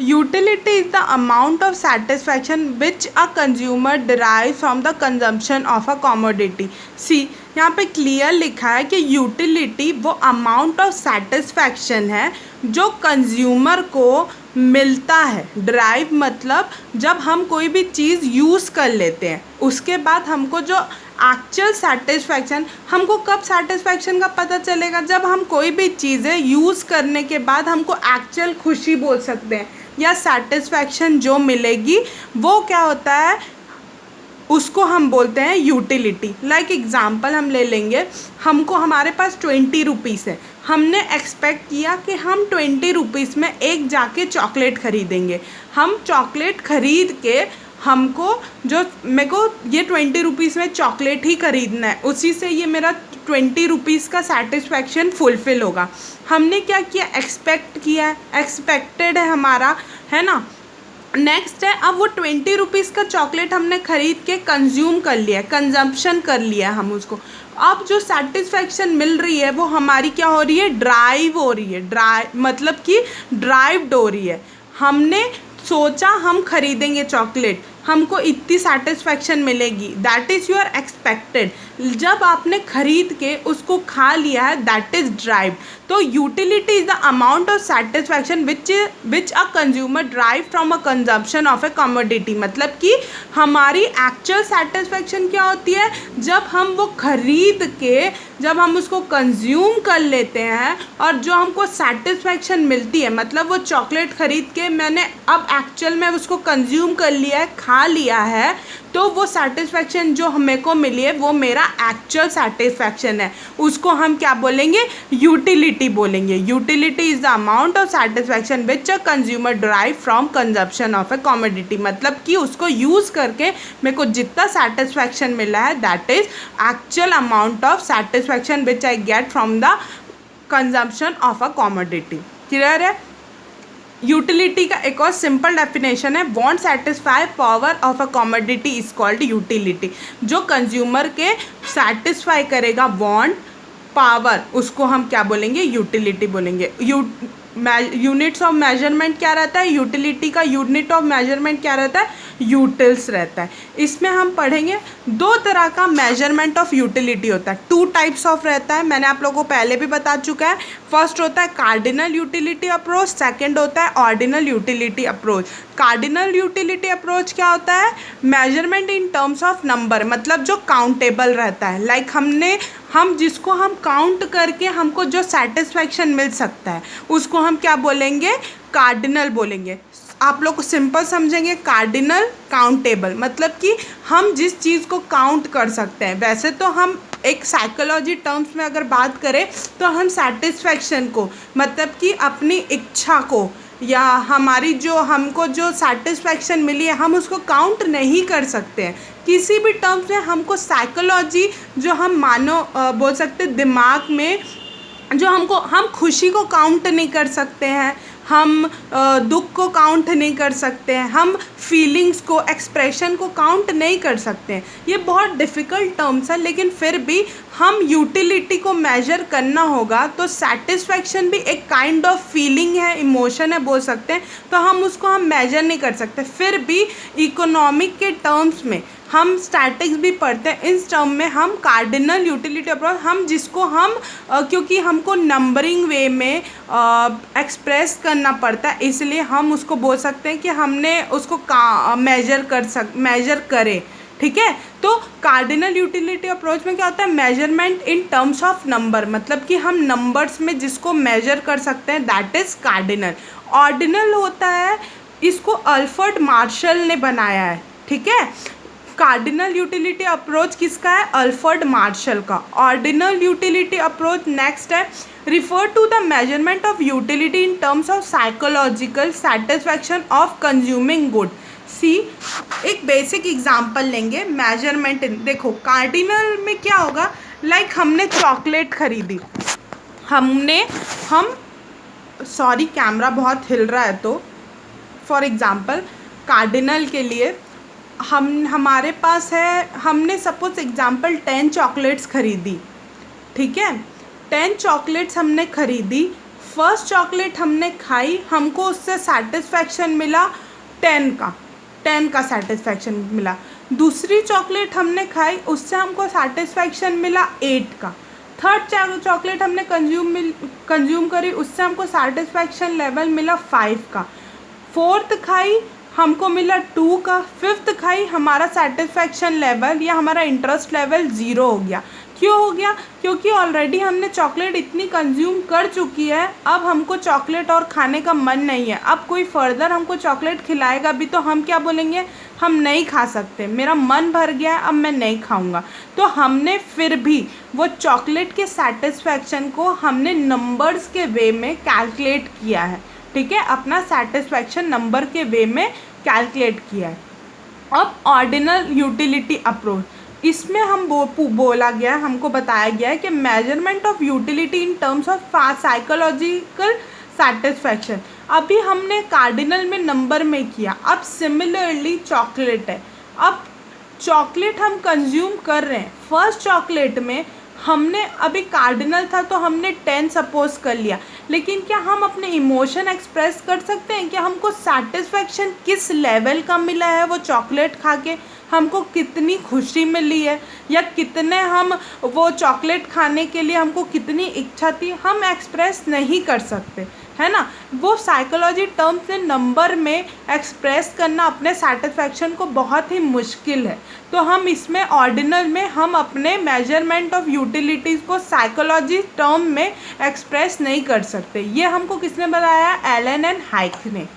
Utility is the amount of satisfaction which a consumer derive from the consumption of a commodity. See, यहाँ पे clear लिखा है कि utility वो amount of satisfaction है जो कंज्यूमर को मिलता है। ड्राइव मतलब जब हम कोई भी चीज़ यूज़ कर लेते हैं उसके बाद हमको जो एक्चुअल सेटिस्फैक्शन, हमको कब सेटिस्फैक्शन का पता चलेगा, जब हम कोई भी चीज़ें यूज़ करने के बाद हमको एक्चुअल खुशी बोल सकते हैं या सेटिस्फैक्शन जो मिलेगी वो क्या होता है, उसको हम बोलते हैं यूटिलिटी। लाइक एग्ज़ाम्पल हम ले लेंगे, हमको हमारे पास 20 रुपीज़ है, हमने एक्सपेक्ट किया कि हम 20 रुपीज़ में एक जाके चॉकलेट ख़रीदेंगे। हम चॉकलेट ख़रीद के हमको जो मेरे को ये 20 रुपीज़ में चॉकलेट ही ख़रीदना है, उसी से ये मेरा 20 रुपीज़ का सेटिस्फैक्शन फुलफ़िल होगा। हमने क्या किया, एक्सपेक्ट किया है, एक्सपेक्टेड है हमारा, है ना। नेक्स्ट है, अब वो 20 रुपीज़ का चॉकलेट हमने ख़रीद के कंज्यूम कर लिया, कंजम्पशन कर लिया हम उसको। अब जो सेटिस्फैक्शन मिल रही है वो हमारी क्या हो रही है, ड्राइव हो रही है। ड्राइव मतलब कि ड्राइव्ड हो रही है। हमने सोचा हम खरीदेंगे चॉकलेट, हमको इतनी सेटिस्फैक्शन मिलेगी, दैट इज़ यूर एक्सपेक्टेड। जब आपने खरीद के उसको खा लिया है, दैट इज़ ड्राइव। तो utility is the amount of satisfaction which a consumer drive from a consumption of A commodity. मतलब कि हमारी एक्चुअल सेटिस्फैक्शन क्या होती है, जब हम वो खरीद के जब हम उसको कंज्यूम कर लेते हैं और जो हमको सेटिस्फैक्शन मिलती है, मतलब वो चॉकलेट ख़रीद के मैंने अब एक्चुअल में उसको कंज्यूम कर लिया है, खा लिया है, तो वो सेटिस्फैक्शन जो हमें को मिली है वो मेरा एक्चुअल सेटिस्फैक्शन है, उसको हम क्या बोलेंगे, यूटिलिटी बोलेंगे। Utility is the amount of satisfaction which a consumer drive from consumption of A commodity. मतलब कि उसको यूज़ करके मेरे को जितना सेटिस्फैक्शन मिला है, that is actual amount of satisfaction which I get from the consumption of a commodity. Clear है। यूटिलिटी का एक और सिंपल डेफिनेशन है, want satisfy power of a commodity is called utility. जो कंज्यूमर के सेटिस्फाई करेगा वांट, पावर, उसको हम क्या बोलेंगे, यूटिलिटी बोलेंगे। यूनिट्स ऑफ मेजरमेंट क्या रहता है, यूटिलिटी का यूनिट ऑफ मेजरमेंट क्या रहता है, यूटिल्स रहता है। इसमें हम पढ़ेंगे दो तरह का मेजरमेंट ऑफ यूटिलिटी होता है, 2 टाइप्स ऑफ रहता है, मैंने आप लोगों को पहले भी बता चुका है। फर्स्ट होता है कार्डिनल यूटिलिटी अप्रोच, सेकंड होता है ordinal utility approach. Cardinal utility approach क्या होता है, measurement in terms of number, मतलब जो काउंटेबल रहता है। लाइक हम जिसको हम काउंट करके हमको जो सेटिस्फैक्शन मिल सकता है उसको हम क्या बोलेंगे, कार्डिनल बोलेंगे। आप लोग सिंपल समझेंगे, कार्डिनल काउंटेबल, मतलब कि हम जिस चीज़ को काउंट कर सकते हैं। वैसे तो हम एक साइकोलॉजी टर्म्स में अगर बात करें तो हम सेटिस्फैक्शन को, मतलब कि अपनी इच्छा को या हमारी जो हमको जो सेटिस्फैक्शन मिली है, हम उसको काउंट नहीं कर सकते हैं किसी भी टर्म्स में। हमको साइकोलॉजी जो हम मानो बोल सकते दिमाग में जो हम खुशी को काउंट नहीं कर सकते हैं, हम दुख को काउंट नहीं कर सकते हैं, हम फीलिंग्स को, एक्सप्रेशन को काउंट नहीं कर सकते हैं। ये बहुत डिफ़िकल्ट टर्म्स है, लेकिन फिर भी हम यूटिलिटी को मेजर करना होगा। तो सेटिस्फैक्शन भी एक काइंड ऑफ फीलिंग है, इमोशन है बोल सकते हैं, तो हम उसको हम मेजर नहीं कर सकते। फिर भी इकोनॉमिक के टर्म्स में हम स्टैटिक्स भी पढ़ते हैं, इस टर्म में हम कार्डिनल यूटिलिटी अप्रोच, हम जिसको हम क्योंकि हमको नंबरिंग वे में एक्सप्रेस करना पड़ता है, इसलिए हम उसको बोल सकते हैं कि हमने उसको मेजर करें। ठीक है। तो कार्डिनल यूटिलिटी अप्रोच में क्या होता है, measurement in terms of number, मतलब कि हम नंबर्स में जिसको मेजर कर सकते हैं, दैट इज़ कार्डिनल। ऑर्डिनल होता है, इसको अल्फ्रेड मार्शल ने बनाया है। ठीक है। कार्डिनल यूटिलिटी अप्रोच किसका है, अल्फ्रेड मार्शल का। ऑर्डिनल यूटिलिटी अप्रोच नेक्स्ट है, refer to the measurement of utility in terms of psychological satisfaction of consuming good. See, एक बेसिक एग्जांपल लेंगे मेजरमेंट इन, देखो कार्डिनल में क्या होगा, लाइक हमने चॉकलेट खरीदी, सॉरी कैमरा बहुत हिल रहा है, तो फॉर एग्ज़ाम्पल कार्डिनल के लिए हमारे पास है, हमने सपोज एग्जांपल 10 चॉकलेट्स खरीदी। ठीक है, 10 चॉकलेट्स हमने खरीदी फर्स्ट चॉकलेट हमने खाई, हमको उससे सेटिस्फैक्शन मिला 10 का सेटिस्फैक्शन मिला। दूसरी चॉकलेट हमने खाई, उससे हमको सेटिस्फैक्शन मिला 8 का। थर्ड चॉकलेट हमने कंज्यूम करी, उससे हमको सेटिस्फैक्शन लेवल मिला 5 का। फोर्थ खाई, हमको मिला 2 का। फिफ्थ खाई, हमारा सेटिस्फैक्शन लेवल या हमारा इंटरेस्ट लेवल 0 हो गया। क्यों हो गया? क्योंकि ऑलरेडी हमने चॉकलेट इतनी कंज्यूम कर चुकी है, अब हमको चॉकलेट और खाने का मन नहीं है। अब कोई फर्दर हमको चॉकलेट खिलाएगा भी तो हम क्या बोलेंगे? हम नहीं खा सकते, मेरा मन भर गया है, अब मैं नहीं खाऊंगा। तो हमने फिर भी वो चॉकलेट के सेटिस्फैक्शन को हमने नंबर्स के वे में कैलकुलेट किया है, ठीक है, अपना सेटिस्फैक्शन नंबर के वे में कैलकुलेट किया है। अब ऑर्डिनल यूटिलिटी अप्रोच, इसमें हम बोला गया, हमको बताया गया है कि measurement of utility in terms of psychological satisfaction. अभी हमने कार्डिनल में नंबर में किया, अब सिमिलरली चॉकलेट है। अब चॉकलेट हम कंज्यूम कर रहे हैं, फर्स्ट चॉकलेट में हमने अभी कार्डिनल था तो हमने 10 सपोज कर लिया, लेकिन क्या हम अपने इमोशन एक्सप्रेस कर सकते हैं कि हमको सेटिस्फैक्शन किस लेवल का मिला है वो चॉकलेट खा के, हमको कितनी खुशी मिली है, या कितने हम वो चॉकलेट खाने के लिए हमको कितनी इच्छा थी, हम एक्सप्रेस नहीं कर सकते, है ना। वो साइकोलॉजी टर्म्स से नंबर में एक्सप्रेस करना अपने सेटिस्फैक्शन को बहुत ही मुश्किल है। तो हम इसमें ऑर्डिनल में हम अपने मेजरमेंट ऑफ यूटिलिटीज़ को साइकोलॉजी टर्म में एक्सप्रेस नहीं कर सकते। ये हमको किसने बताया? एलन एंड हाइक ने।